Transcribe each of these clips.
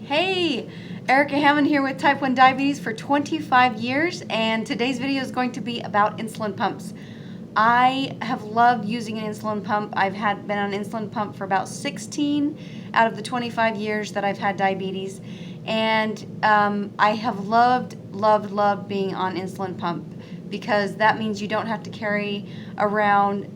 Hey, Erica Hammond here with Type 1 Diabetes for 25 years, and today's video is going to be about insulin pumps. I have loved using an insulin pump. I've been on an insulin pump for about 16 out of the 25 years that I've had diabetes, and I have loved being on insulin pump because that means you don't have to carry around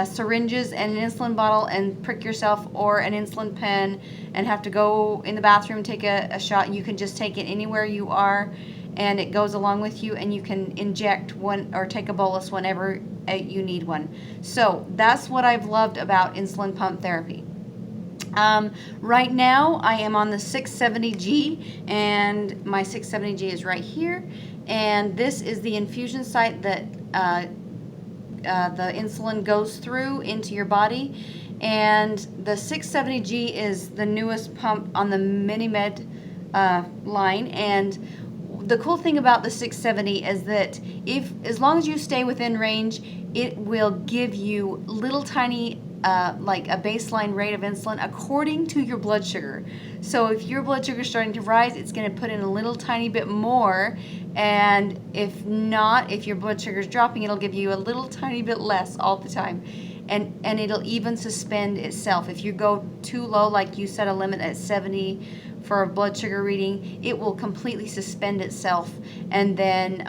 syringes and an insulin bottle and prick yourself, or an insulin pen and have to go in the bathroom and take a shot. You can just take it anywhere you are and it goes along with you, and you can inject one or take a bolus whenever you need one. So that's what I've loved about insulin pump therapy. Right now I am on the 670G, and my 670G is right here, and this is the infusion site that the insulin goes through into your body. And the 670G is the newest pump on the MiniMed line. And the cool thing about the 670 is that as long as you stay within range, it will give you little tiny like a baseline rate of insulin according to your blood sugar. So if your blood sugar is starting to rise, it's going to put in a little tiny bit more, and if not, if your blood sugar is dropping, it'll give you a little tiny bit less all the time. And it'll even suspend itself. If you go too low, like you set a limit at 70 for a blood sugar reading, it will completely suspend itself, and then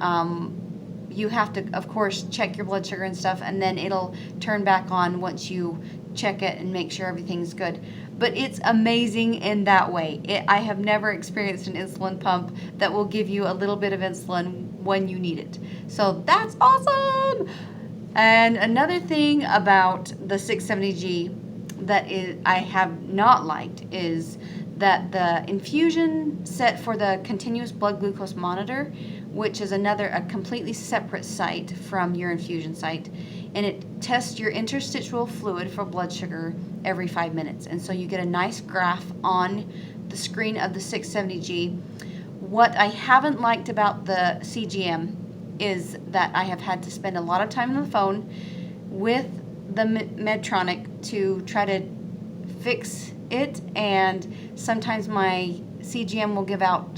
you have to, of course, check your blood sugar and stuff, and then it'll turn back on once you check it and make sure everything's good. But it's amazing in that way. I have never experienced an insulin pump that will give you a little bit of insulin when you need it. So that's awesome! And another thing about the 670G that I have not liked is that the infusion set for the continuous blood glucose monitor, which is a completely separate site from your infusion site, and it tests your interstitial fluid for blood sugar every 5 minutes. And so you get a nice graph on the screen of the 670G. What I haven't liked about the CGM is that I have had to spend a lot of time on the phone with the Medtronic to try to fix it, and sometimes my CGM will give out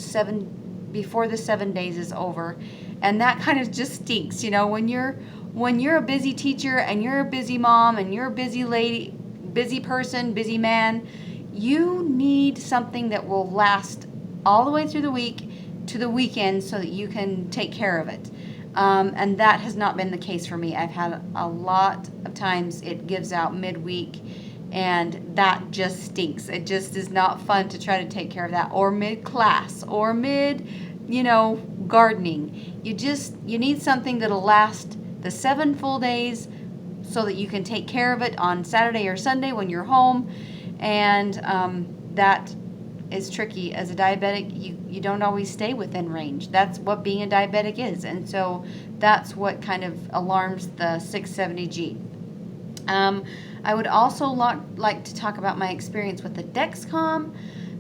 before the 7 days is over, and that kind of just stinks. You know, when you're a busy teacher and you're a busy mom and you're a busy lady, busy person, busy man, you need something that will last all the way through the week to the weekend so that you can take care of it. And that has not been the case for me. I've had a lot of times it gives out midweek, and that just stinks. It just is not fun to try to take care of that, or mid-class, or gardening. You need something that'll last the 7 full days so that you can take care of it on Saturday or Sunday when you're home. And that is tricky. As a diabetic, you don't always stay within range. That's what being a diabetic is. And so that's what kind of alarms the 670G. I would also like to talk about my experience with the Dexcom,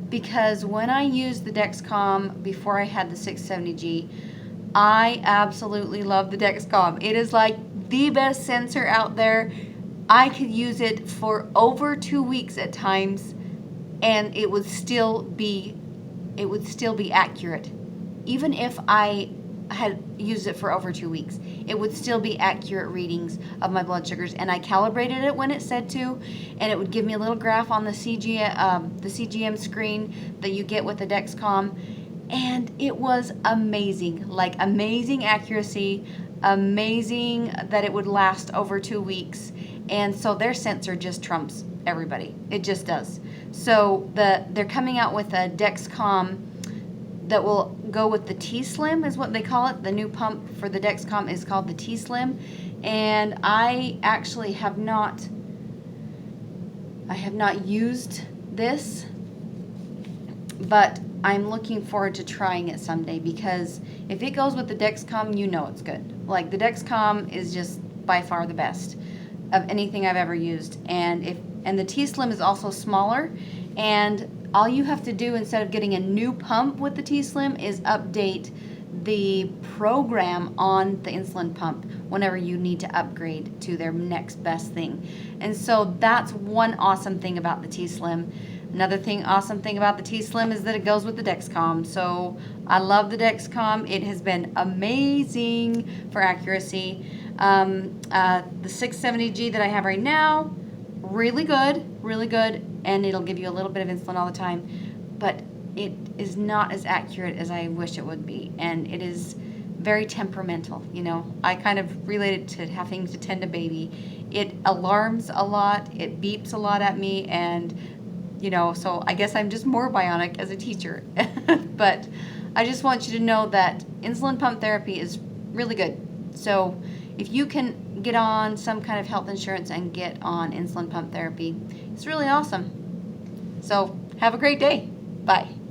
because when I used the Dexcom before I had the 670G, I absolutely love the Dexcom. It is like the best sensor out there. I could use it for over 2 weeks at times, and it would still be accurate. Even if I had used it for over 2 weeks, it would still be accurate readings of my blood sugars, and I calibrated it when it said to, and it would give me a little graph on the CGM screen that you get with the Dexcom, and it was amazing. Like, amazing accuracy, amazing that it would last over 2 weeks. And so their sensor just trumps everybody. It just does. So they're coming out with a Dexcom that will go with the T-Slim, is what they call it. The new pump for the Dexcom is called the T-Slim. And I actually have not used this, but I'm looking forward to trying it someday, because if it goes with the Dexcom, you know it's good. Like, the Dexcom is just by far the best of anything I've ever used. And the T-Slim is also smaller, and all you have to do instead of getting a new pump with the T-Slim is update the program on the insulin pump whenever you need to upgrade to their next best thing. And so that's one awesome thing about the T-Slim. Another thing, awesome thing about the T-Slim is that it goes with the Dexcom. So I love the Dexcom. It has been amazing for accuracy. The 670G that I have right now, really good, and it'll give you a little bit of insulin all the time, but it is not as accurate as I wish it would be, and it is very temperamental. You know, I kind of relate it to having to tend a baby. It alarms a lot, it beeps a lot at me, and you know, so I guess I'm just more bionic as a teacher. But I just want you to know that insulin pump therapy is really good. So if you can get on some kind of health insurance and get on insulin pump therapy, it's really awesome. So have a great day. Bye.